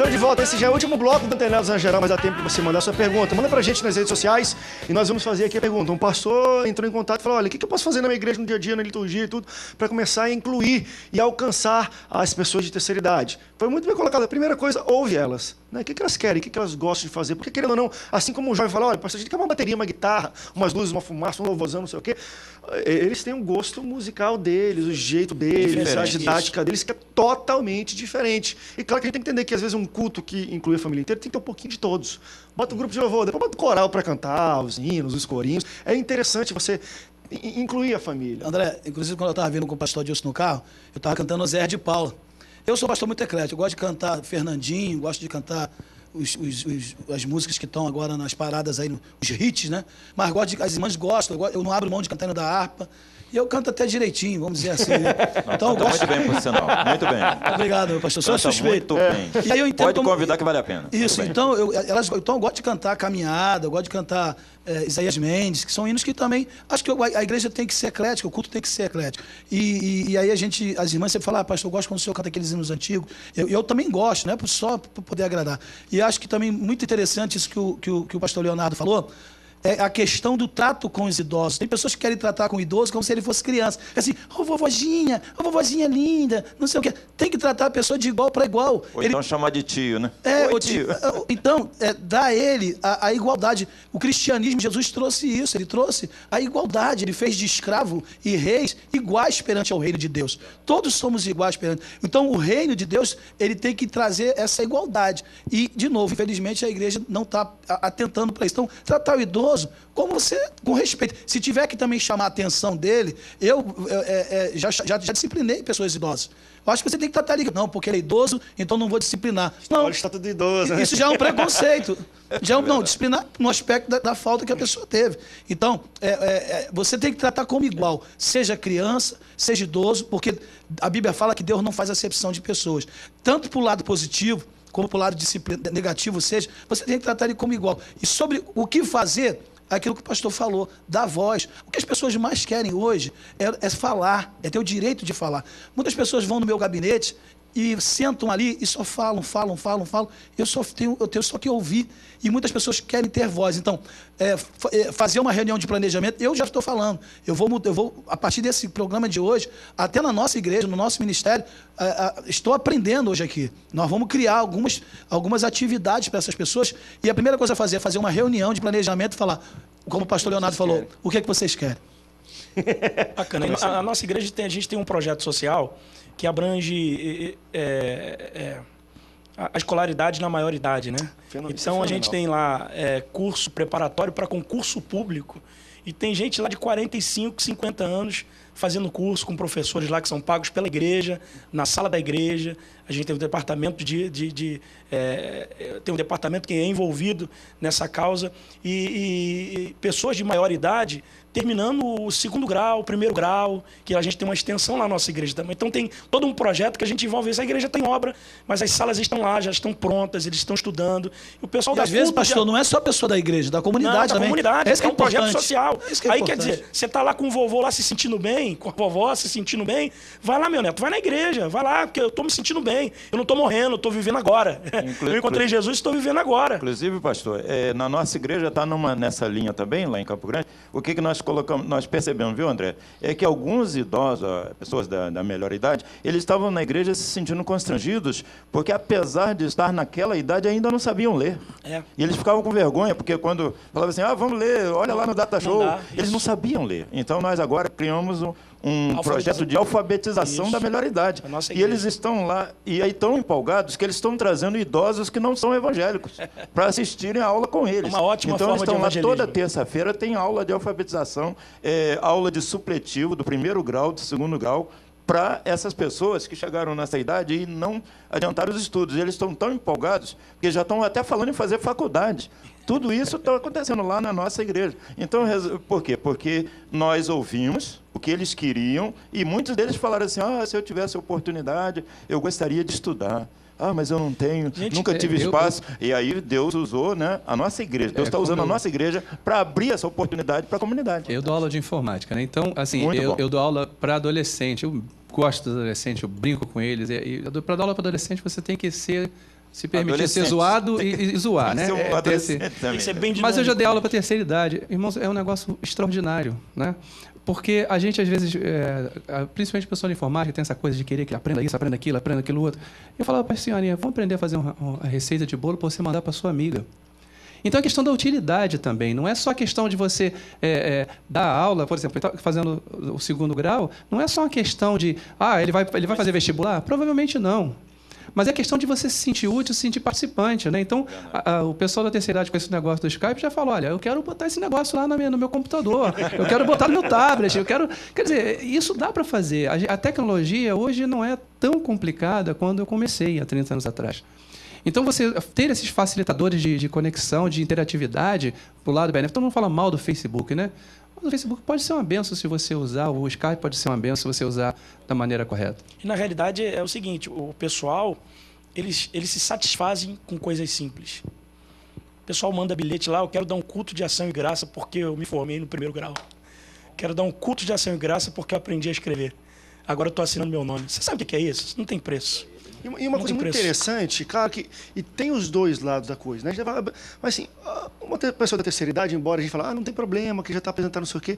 Estamos de volta. Esse já é o último bloco do Antenados na Geral, mas dá tempo de você mandar sua pergunta. Manda pra gente nas redes sociais e nós vamos fazer aqui a pergunta. Um pastor entrou em contato e falou, olha, o que eu posso fazer na minha igreja no dia a dia, na liturgia e tudo, para começar a incluir e alcançar as pessoas de terceira idade? Foi muito bem colocado. A primeira coisa, ouve elas. Né? O que elas querem, o que elas gostam de fazer. Porque, querendo ou não, assim como o jovem fala, olha, pastor, a gente quer uma bateria, uma guitarra, umas luzes, uma fumaça, um louvorzão, não sei o quê. Eles têm um gosto musical deles, o jeito deles, a didática deles, que é totalmente diferente. E claro que a gente tem que entender que, às vezes, um culto que inclui a família inteira tem que ter um pouquinho de todos. Bota um grupo de louvor, depois bota o coral para cantar, os hinos, os corinhos. É interessante você incluir a família. André, inclusive, quando eu estava vindo com o pastor Dilson no carro, eu estava cantando Zé de Paula. Eu sou um pastor muito eclético, eu gosto de cantar Fernandinho, gosto de cantar as músicas que estão agora nas paradas aí, os hits, né? Mas gosto de, as irmãs gostam, eu não abro mão de cantar da harpa. E eu canto até direitinho, vamos dizer assim, né? Então, eu gosto... Muito bem, por sinal. Muito bem. Obrigado, meu pastor. Sou suspeito. Muito bem. E aí eu entendo Pode convidar que vale a pena. Isso, então eu gosto de cantar Caminhada, eu gosto de cantar Isaías Mendes, que são hinos que também... Acho que a igreja tem que ser eclética, o culto tem que ser eclético. E aí as irmãs sempre falam, pastor, eu gosto quando o senhor canta aqueles hinos antigos. Eu também gosto, né? Só para poder agradar. E acho que também muito interessante isso que o pastor Leonardo falou, é a questão do trato com os idosos. Tem pessoas que querem tratar com o idoso como se ele fosse criança. Assim, ô vovozinha linda, não sei o quê. Tem que tratar a pessoa de igual para igual. Ou então chamar de tio, né? Oi, tio. Então, dá a ele a igualdade. O cristianismo, Jesus trouxe isso, ele trouxe a igualdade. Ele fez de escravo e reis iguais perante ao reino de Deus. Todos somos iguais perante. Então, o reino de Deus, ele tem que trazer essa igualdade. E, de novo, infelizmente, a igreja não está atentando para isso. Então, tratar o idoso com respeito. Se tiver que também chamar a atenção dele, eu já disciplinei pessoas idosas. Eu acho que você tem que tratar ali. Não, porque ele é idoso, então não vou disciplinar. Não, olha o estatuto do idoso, né? Isso já é um preconceito. Não, disciplinar no aspecto da falta que a pessoa teve. Então, você tem que tratar como igual. Seja criança, seja idoso, porque a Bíblia fala que Deus não faz acepção de pessoas. Tanto para o lado positivo, como para o lado negativo seja, você tem que tratar ele como igual. E sobre o que fazer, aquilo que o pastor falou, da voz. O que as pessoas mais querem hoje é falar, é ter o direito de falar. Muitas pessoas vão no meu gabinete e sentam ali e só falam. Eu tenho só que ouvir. E muitas pessoas querem ter voz. Então, fazer uma reunião de planejamento, eu já estou falando. Eu vou, a partir desse programa de hoje, até na nossa igreja, no nosso ministério, estou aprendendo hoje aqui. Nós vamos criar algumas atividades para essas pessoas. E a primeira coisa a fazer é fazer uma reunião de planejamento e falar, como o pastor Leonardo falou, o que é que vocês querem? Bacana. A nossa igreja, a gente tem um projeto social que abrange a escolaridade na maioridade, né? Então a gente tem lá curso preparatório para concurso público e tem gente lá de 45, 50 anos fazendo curso com professores lá que são pagos pela igreja, na sala da igreja. A gente tem um departamento tem um departamento que é envolvido nessa causa e pessoas de maior idade terminando o segundo grau, o primeiro grau, que a gente tem uma extensão lá na nossa igreja também. Então tem todo um projeto que a gente envolve. Essa igreja tem obra, mas as salas estão lá, já estão prontas, eles estão estudando. E o pessoal às vezes, pastor, não é só a pessoa da igreja, da comunidade também. Da comunidade, é um projeto social. Aí quer dizer, você está lá com o vovô lá se sentindo bem, com a vovó se sentindo bem, vai lá, meu neto, vai na igreja, vai lá, porque eu estou me sentindo bem, eu não estou morrendo, eu estou vivendo agora. Eu encontrei Jesus e estou vivendo agora. Inclusive, pastor, na nossa igreja está nessa linha também, lá em Campo Grande, o que nós colocamos, nós percebemos, viu, André? É que alguns idosos, pessoas da melhor idade, eles estavam na igreja se sentindo constrangidos, porque apesar de estar naquela idade, ainda não sabiam ler. E eles ficavam com vergonha, porque quando falavam assim, vamos ler, olha lá no Data Show, eles não sabiam ler. Então, nós agora criamos um projeto de alfabetização da melhor idade. E eles estão lá, e aí tão empolgados, que eles estão trazendo idosos que não são evangélicos para assistirem a aula com eles. Uma ótima então, forma eles estão de lá toda terça-feira, tem aula de alfabetização, aula de supletivo do primeiro grau, do segundo grau, para essas pessoas que chegaram nessa idade e não adiantaram os estudos. Eles estão tão empolgados que já estão até falando em fazer faculdade. Tudo isso está acontecendo lá na nossa igreja. Então, por quê? Porque nós ouvimos o que eles queriam e muitos deles falaram assim, se eu tivesse oportunidade, eu gostaria de estudar. Mas eu não tenho, nunca tive espaço. E aí Deus usou, né, a nossa igreja. Deus está usando a nossa igreja para abrir essa oportunidade para a comunidade. Eu dou aula de informática, né? Então, assim, eu dou aula para adolescente. Eu gosto dos adolescentes, eu brinco com eles. E para dar aula para adolescente, você tem que ser se permitir ser zoado e zoar, né? Tem que ser bem dinâmico. Mas eu já dei aula para terceira idade. Irmãos, é um negócio extraordinário, né? Porque a gente, às vezes, principalmente pessoa de informática, tem essa coisa de querer que aprenda isso, aprenda aquilo outro. Eu falava para a senhorinha, vamos aprender a fazer uma receita de bolo para você mandar para sua amiga. Então, é questão da utilidade também. Não é só questão de você dar aula, por exemplo, fazendo o segundo grau, não é só uma questão de, ele vai fazer vestibular? Provavelmente não. Mas é questão de você se sentir útil, se sentir participante, né? Então, o pessoal da terceira idade com esse negócio do Skype já falou, olha, eu quero botar esse negócio lá no meu computador, eu quero botar no meu tablet, Quer dizer, isso dá para fazer. A tecnologia hoje não é tão complicada quando eu comecei, há 30 anos atrás. Então, você ter esses facilitadores de conexão, de interatividade, pro lado benéfico. Todo mundo fala mal do Facebook, né? Mas o Facebook pode ser uma benção se você usar, o Skype pode ser uma benção se você usar da maneira correta. E, na realidade, é o seguinte, o pessoal, eles se satisfazem com coisas simples. O pessoal manda bilhete lá, eu quero dar um culto de ação e graça porque eu me formei no primeiro grau. Quero dar um culto de ação e graça porque eu aprendi a escrever. Agora eu estou assinando meu nome. Você sabe o que é isso? Isso não tem preço. E uma coisa muito interessante, claro que e tem os dois lados da coisa, né? Mas assim, uma pessoa da terceira idade, embora a gente fale, não tem problema, que já está apresentando não sei o quê,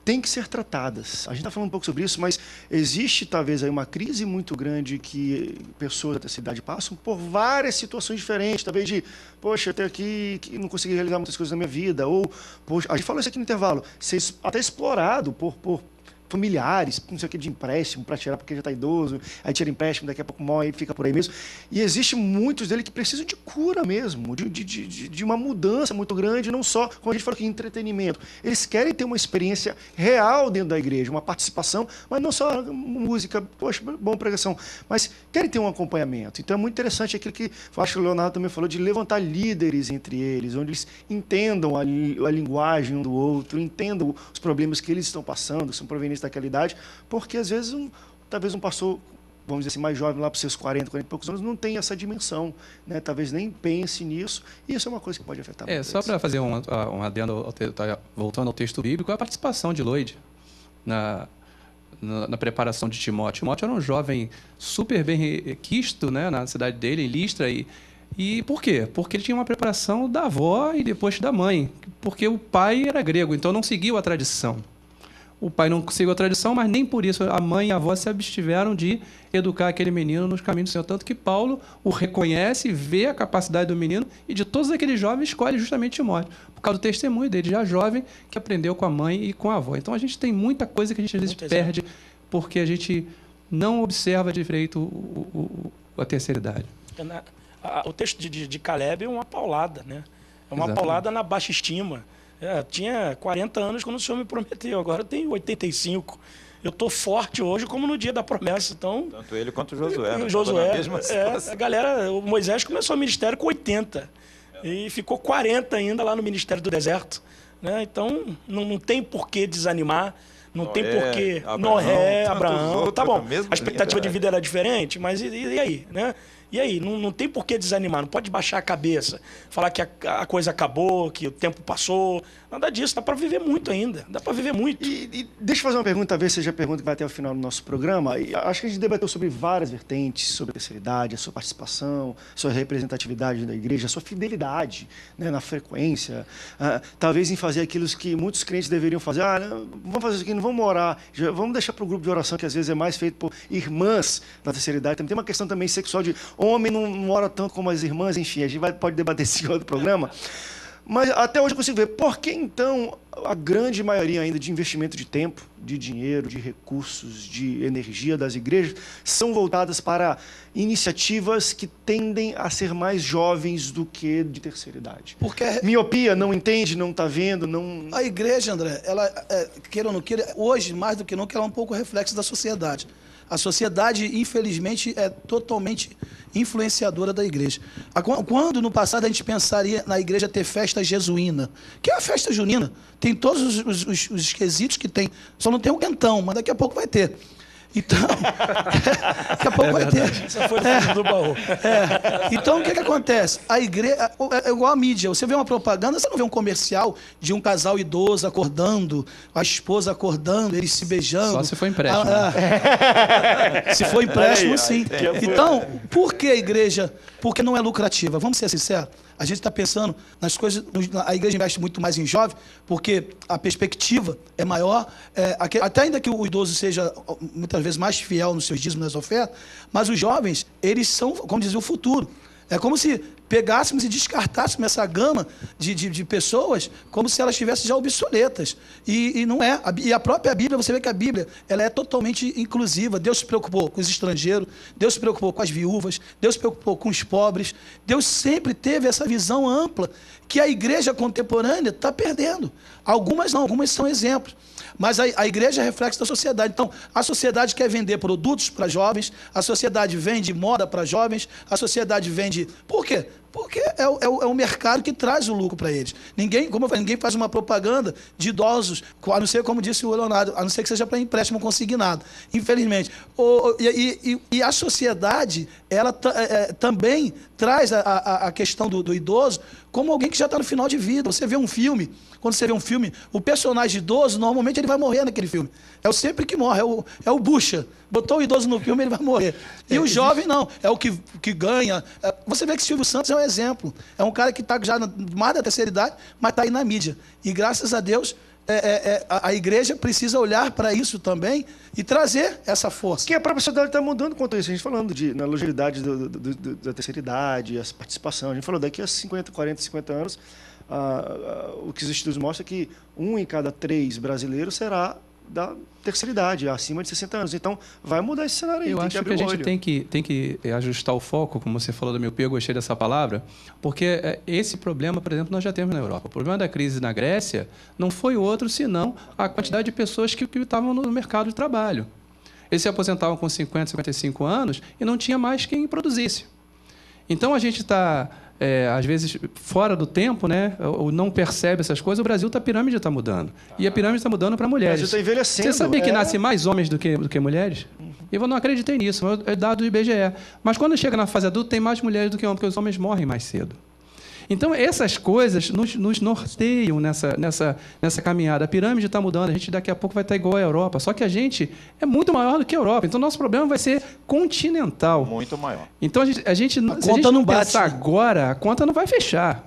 tem que ser tratadas. A gente está falando um pouco sobre isso, mas existe talvez aí uma crise muito grande que pessoas da terceira idade passam por várias situações diferentes, talvez de, poxa, até aqui que não consegui realizar muitas coisas na minha vida, ou, poxa, a gente falou isso aqui no intervalo, ser até explorado por familiares, não sei o que, de empréstimo para tirar porque já está idoso, aí tira empréstimo, daqui a pouco morre e fica por aí mesmo. E existe muitos deles que precisam de cura mesmo, de uma mudança muito grande, não só, como a gente falou aqui, entretenimento. Eles querem ter uma experiência real dentro da igreja, uma participação, mas não só música, poxa, boa pregação, mas querem ter um acompanhamento. Então é muito interessante aquilo que eu acho que o Leonardo também falou, de levantar líderes entre eles, onde eles entendam a linguagem um do outro, entendam os problemas que eles estão passando, que são provenientes daquela idade, porque às vezes talvez um pastor, vamos dizer assim, mais jovem, lá para os seus 40 e poucos anos, não tem essa dimensão, né? Talvez nem pense nisso, e isso é uma coisa que pode afetar muito. Só para fazer um adendo, voltando ao texto bíblico, a participação de Lloyd na preparação de Timóteo. Timóteo era um jovem super bem quisto, né, na cidade dele, em Listra, e por quê? Porque ele tinha uma preparação da avó e depois da mãe, porque o pai era grego, então não seguiu a tradição. O pai não seguiu a tradição, mas nem por isso a mãe e a avó se abstiveram de educar aquele menino nos caminhos do Senhor. Tanto que Paulo o reconhece, vê a capacidade do menino e de todos aqueles jovens escolhe justamente Timóteo, por causa do testemunho dele, já jovem, que aprendeu com a mãe e com a avó. Então a gente tem muita coisa que a gente às vezes perde porque a gente não observa direito a terceira idade. O texto de Caleb é uma paulada, né? É uma paulada na baixa estima. Tinha 40 anos quando o Senhor me prometeu, agora eu tenho 85. Eu estou forte hoje como no dia da promessa. Então, tanto ele quanto Josué. O Moisés começou o ministério com 80 e ficou 40 ainda lá no ministério do deserto. Né? Então, não tem por que desanimar, não tem por que... Noé, Abraão, tá bom, a expectativa de vida era diferente, mas e aí? Né? E aí, não tem por que desanimar, não pode baixar a cabeça, falar que a coisa acabou, que o tempo passou, nada disso, dá para viver muito ainda, dá para viver muito. E deixa eu fazer uma pergunta, talvez seja a pergunta que vai até o final do nosso programa, e acho que a gente debateu sobre várias vertentes, sobre a terceira idade, a sua participação, a sua representatividade da igreja, a sua fidelidade, né, na frequência, talvez em fazer aquilo que muitos crentes deveriam fazer, vamos fazer isso aqui, não vamos orar, vamos deixar para o grupo de oração, que às vezes é mais feito por irmãs da terceira idade, também tem uma questão também sexual de homem não ora tanto como as irmãs, enfim, a gente pode debater isso em outro programa. Mas até hoje eu consigo ver por que, então, a grande maioria ainda de investimento de tempo, de dinheiro, de recursos, de energia das igrejas são voltadas para iniciativas que tendem a ser mais jovens do que de terceira idade. Porque miopia, não entende, não está vendo, não... A igreja, André, ela, queira ou não queira, hoje, mais do que nunca, ela é um pouco reflexo da sociedade. A sociedade, infelizmente, é totalmente influenciadora da igreja. Quando no passado a gente pensaria na igreja ter festa jesuína, que é a festa junina, tem todos os quesitos que tem, só não tem o quentão, mas daqui a pouco vai ter. Então, daqui a pouco vai ter. Essa foi do fundo do baú. Então, o que acontece? A igreja é igual a mídia. Você vê uma propaganda, você não vê um comercial de um casal idoso acordando, a esposa acordando, eles se beijando. Só se for empréstimo. Se for empréstimo, sim. aí. Então, por que a igreja? Porque não é lucrativa. Vamos ser sinceros. A gente está pensando nas coisas. A igreja investe muito mais em jovem, porque a perspectiva é maior. Até ainda que o idoso seja muitas vezes mais fiel nos seus dízimos, nas ofertas, mas os jovens, eles são, como dizia, o futuro. É como se pegássemos e descartássemos essa gama de pessoas como se elas estivessem já obsoletas. E não é. E a própria Bíblia, você vê que a Bíblia ela é totalmente inclusiva. Deus se preocupou com os estrangeiros, Deus se preocupou com as viúvas, Deus se preocupou com os pobres. Deus sempre teve essa visão ampla que a igreja contemporânea está perdendo. Algumas não, algumas são exemplos. Mas a igreja é reflexo da sociedade. Então, a sociedade quer vender produtos para jovens, a sociedade vende moda para jovens, a sociedade vende... Por quê? Porque é o mercado que traz o lucro para eles. Como eu falei, ninguém faz uma propaganda de idosos, a não ser, como disse o Leonardo, a não ser que seja para empréstimo consignado. Infelizmente. E a sociedade, ela também traz a questão do idoso como alguém que já está no final de vida. Você vê um filme, quando você vê um filme, o personagem idoso, normalmente ele vai morrer naquele filme. É o sempre que morre, é o bucha. Botou o idoso no filme, ele vai morrer. E o jovem não, é o que ganha. Você vê que Silvio Santos é um exemplo. É um cara que está já mais da terceira idade, mas está aí na mídia. E graças a Deus, a igreja precisa olhar para isso também e trazer essa força. Que a própria sociedade está mudando quanto a isso. A gente falando na longevidade da terceira idade, a participação. A gente falou daqui a 50, 40, 50 anos, o que os estudos mostram é que 1 em cada 3 brasileiros será da terceira idade, acima de 60 anos. Então, vai mudar esse cenário aí. Eu acho que a gente tem que ajustar o foco, como você falou do miopia, eu gostei dessa palavra, porque esse problema, por exemplo, nós já temos na Europa. O problema da crise na Grécia não foi outro, senão a quantidade de pessoas que estavam no mercado de trabalho. Eles se aposentavam com 50, 55 anos e não tinha mais quem produzisse. Então, a gente está... às vezes, fora do tempo, né? Ou não percebe essas coisas, a pirâmide está mudando. E a pirâmide está mudando para mulheres. O Brasil está envelhecendo. Você sabia que nasce mais homens do que mulheres? Eu não acreditei nisso, é dado do IBGE. Mas quando chega na fase adulta, tem mais mulheres do que homens, porque os homens morrem mais cedo. Então, essas coisas nos norteiam nessa caminhada. A pirâmide está mudando, a gente daqui a pouco vai estar igual à Europa. Só que a gente é muito maior do que a Europa. Então, nosso problema vai ser continental. Muito maior. Então, se a gente não pensar agora, a conta não vai fechar.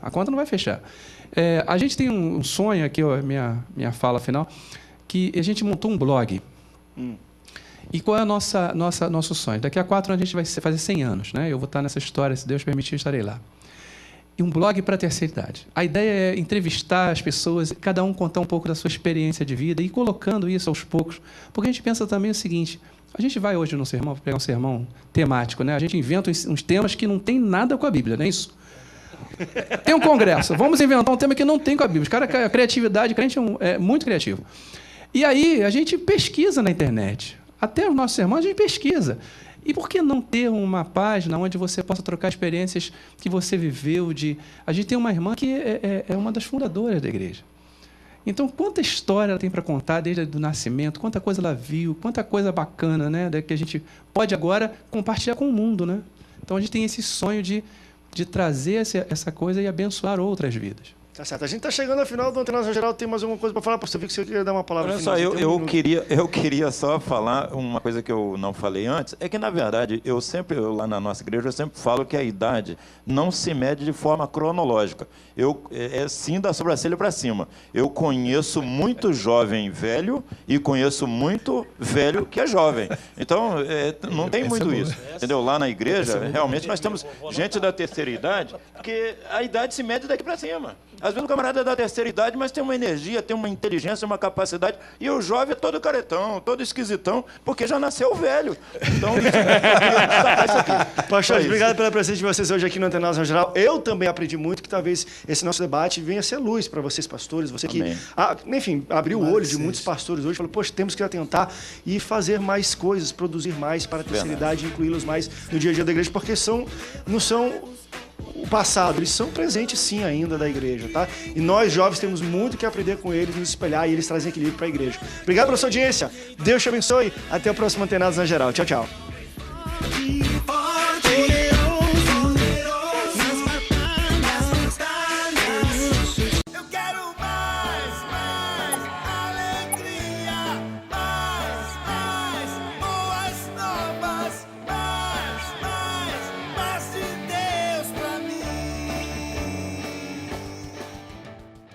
A gente tem um sonho aqui, ó, minha fala final, que a gente montou um blog. E qual é o nosso sonho? Daqui a 4 anos a gente vai fazer 100 anos. Né? Eu vou estar nessa história, se Deus permitir, eu estarei lá. E um blog para a terceira idade. A ideia é entrevistar as pessoas, cada um contar um pouco da sua experiência de vida e ir colocando isso aos poucos. Porque a gente pensa também o seguinte, a gente vai hoje no sermão, pegar um sermão temático, né? A gente inventa uns temas que não tem nada com a Bíblia, não é isso? Tem um congresso, vamos inventar um tema que não tem com a Bíblia. Os caras, a criatividade, crente é muito criativo. E aí a gente pesquisa na internet. Até o nosso sermão a gente pesquisa. E por que não ter uma página onde você possa trocar experiências que você viveu? A gente tem uma irmã que é uma das fundadoras da igreja. Então, quanta história ela tem para contar desde o nascimento, quanta coisa ela viu, quanta coisa bacana, né, que a gente pode agora compartilhar com o mundo. Né? Então, a gente tem esse sonho de trazer essa coisa e abençoar outras vidas. Tá certo. A gente está chegando ao final do Antena Geral. Tem mais alguma coisa para falar? Você viu que você queria dar uma palavra final? Olha só, eu queria só falar uma coisa que eu não falei antes. É que, na verdade, eu lá na nossa igreja, eu sempre falo que a idade não se mede de forma cronológica. É sim da sobrancelha para cima. Eu conheço muito jovem velho e conheço muito velho que é jovem. Então, não tem muito isso. Entendeu? Lá na igreja, realmente, nós temos gente da terceira idade, porque a idade se mede daqui para cima. Às vezes o camarada é da terceira idade, mas tem uma energia, tem uma inteligência, uma capacidade, e o jovem é todo caretão, todo esquisitão, porque já nasceu velho. Então, isso aqui. Pastores, obrigado pela presença de vocês hoje aqui no Antena Geral. Eu também aprendi muito que talvez esse nosso debate venha a ser luz para vocês, pastores, você que, enfim, abriu o olho de muitos pastores hoje, falou, poxa, temos que atentar e fazer mais coisas, produzir mais para a terceira idade, incluí-los mais no dia a dia da igreja, porque não são o passado, eles são presentes sim ainda da igreja, tá? E nós jovens temos muito que aprender com eles, nos espelhar e eles trazem equilíbrio para a igreja. Obrigado pela sua audiência, Deus te abençoe, até o próximo Antenados na Geral. Tchau, tchau. We